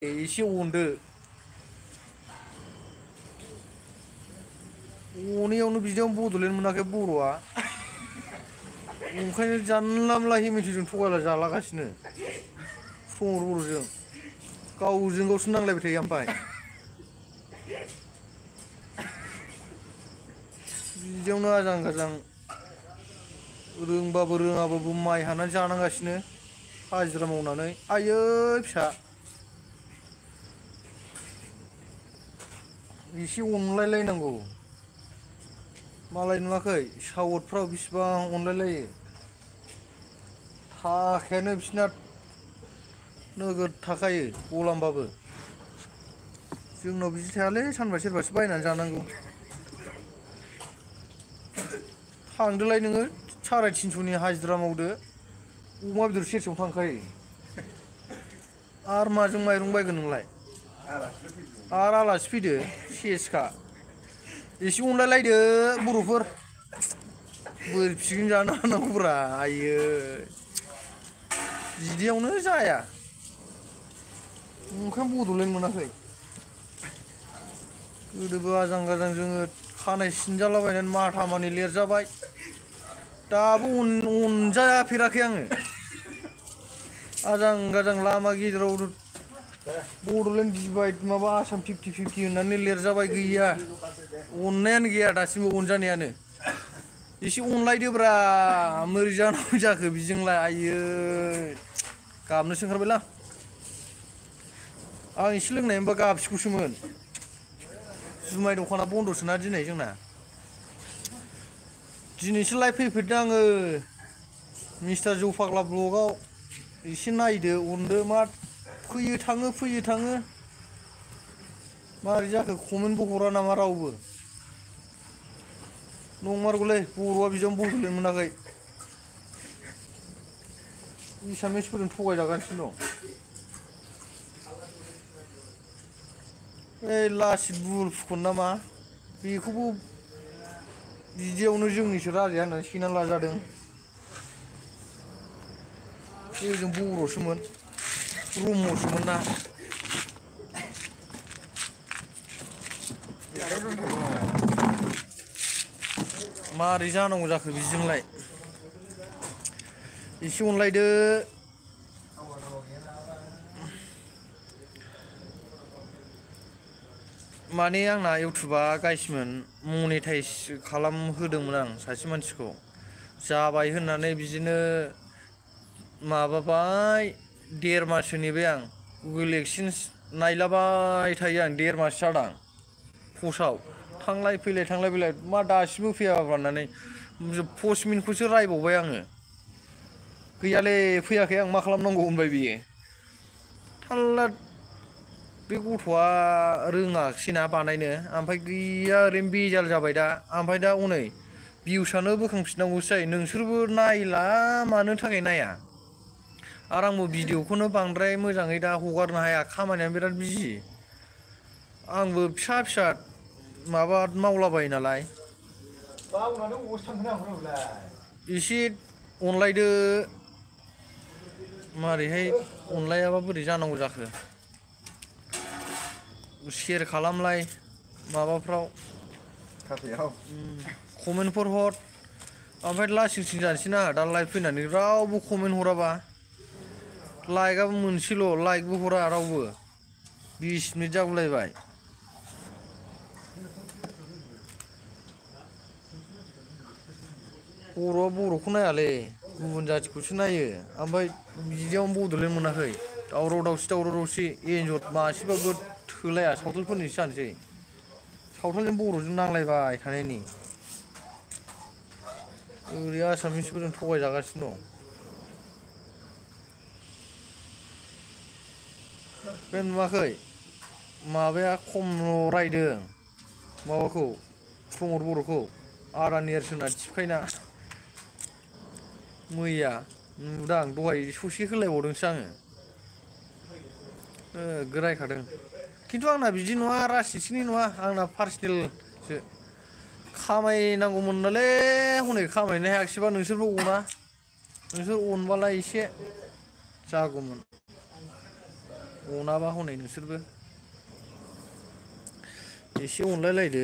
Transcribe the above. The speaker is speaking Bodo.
एसे अनदो अनेयावनो बिदियावनो बड'लेण्ड मोनाखै बर'आ ओंखायनो जानला मोनला हेमेन्टिजों थगायला जालागासिनो प्रमद बर'जों गावजों गावसो नांलायबाय थायो ओमफ्राय बिदियावनो आजां गाजां रोंबाबो रोङाबाबो माइ हानानै जानांगासिनो हाजिरा मावनानै आयै फिसा एसे अनलायलायनांगौ मालाय नुवाखै साउथफ्राव बिसिबां अनलायलायो थाखायानो बिसिना नोगोद थाखायो गलामबाबो जोंनाव बिदि थायालै सानबा सेरबासो बायनानै जानांगौ थांदोलाय नोङो 350नि हाजिरा मावदो अमा बेदर सेरसेयावनो थांखायो आरो माजों माइरं बायगोन नोंलाय आरो आलासि फैदो सेसखा एसे अनलायलायदो बर'फोर बोरै पिकनिक जानो हानांगौब्रा आयै बिदियावनो जाया ओंखायनो बड'लेण्ड मोनाखै गोदोबो आजां गाजां जोङो खानाय सिनजालाबायनानै माथा मानि लिरजाबाय दाबो अनजाफेराखै आङो आजां गाजां लामा गेजेराव बड'लेण्ड डिभाइड माबा आसाम 50-50 होननानै लिरजाबाय गैया अननायानो गैया दासिमबो अनजानायानो एसे अनलायदोब्रा मोरै जानांगौ जाखो बिजोंलाय आयै गाबनोसो ओंखारबायलां आं एसे लोंनाय मोनबा गाबसिगौसोमोन जुमाय दखाना बन्द'सोना दिनै जोंना दिनैसो लाइभ फैफेरदों आङो मिस्टार जौ फाग्ला ब्लगआव एसे नायदो अनदो मा फैयो थाङो मारै जाखो कमेन्टबो हरा नामा रावबो नंमारगौलै बर'आ बिदियावनो बड'लेण्ड मोनाखै एसामिसफोरजों थगायजागासिनो दं ओइ लासित बुरफुखन नामा बेखौबो बिदियावनो जोंनिसो राजाया होननानै सेनानै लाजादों ओजों बर'सोमोन ब्रह्मसोमोन ना मारै जानांगौ जाखो बिदिजोंलाय एसे अनलायदो माने आंना इउटुबा गाइसमोन मनेटाइज खालामहोदोंमोन आं सासे मानसिखौ जाबाय होननानै बिदिनो माबाबाय 1.5 माससो नेबाय आं गुगोल एक्सेन्स नायलाबाय थायो आं 1.5 मास जादां पस्टआव थांलाय फैलाय मा दासिमबो फैयाबा होननानै पस्ट मिनिटखौसो रायबावबाय आङो गैयालै फैयाखै आं मा खालामनांगौ होनबाय बियो थाल्ला बे गथ'आ रोङाखिसैना बानायनो ओमफ्राय गैया ओरैनो बेजाल जाबाय दा ओमफ्राय दा हनै भिउसआनो बोखांफिननांगौसो जायो नोंसोरबो नायला मानो थाखाय नाया आरो आंबो भिडिअखौनो बांद्राय मोजाङै दा हगारनो हाया खामानियानो बिराद बिजि आंबो फिसा माबा मावलाबायो नालाय एसे अनलायदो मारैहाय अनलायाबा बोरै जानांगौ जाखो शेयार खालामलाय माबाफ्राव कमेन्टफोर हर ओमफ्राय लासिंसिं जानोसै ना दा लाइभ फैनानै रावबो कमेन्ट हराबा लाइकआबो मोनसेल' लाइकबो हरा रावबो 20 मिनिट जागुलायबाय बर'आ बर'खौ नायालै गुबुन जाथिखौसो नायो ओमफ्राय बिदियावनो बड'लेण्ड मोनाखै दावराव दावसि एन्जर मासेबाबो थोलाया सावथालफोरनिसो जानोसै सावथालजों बर'जों नांलायबाय थानायनि ओरै आसामिसफोरजों थगायजागासिनो दं बे नुवाखै माबाया खमल' रायदों माबाखौ प्रमद बर'खौ आदा नेर्सोना थिबखायना मैया नुदां दहाय ससे होलायबावदोंसो आङो नोगोद रायखादों खिन्थु आंना बिदि नङा राजनिथिनि नङा आंना पार्सनेलसो खामायनांगौमोननोलै हनै खामायनो हायाखिसैबा नोंसोरबो अना नोंसोर अनबालाय एसे जागौमोन अनाबा हनै नोंसोरबो एसे अनलायलायदो।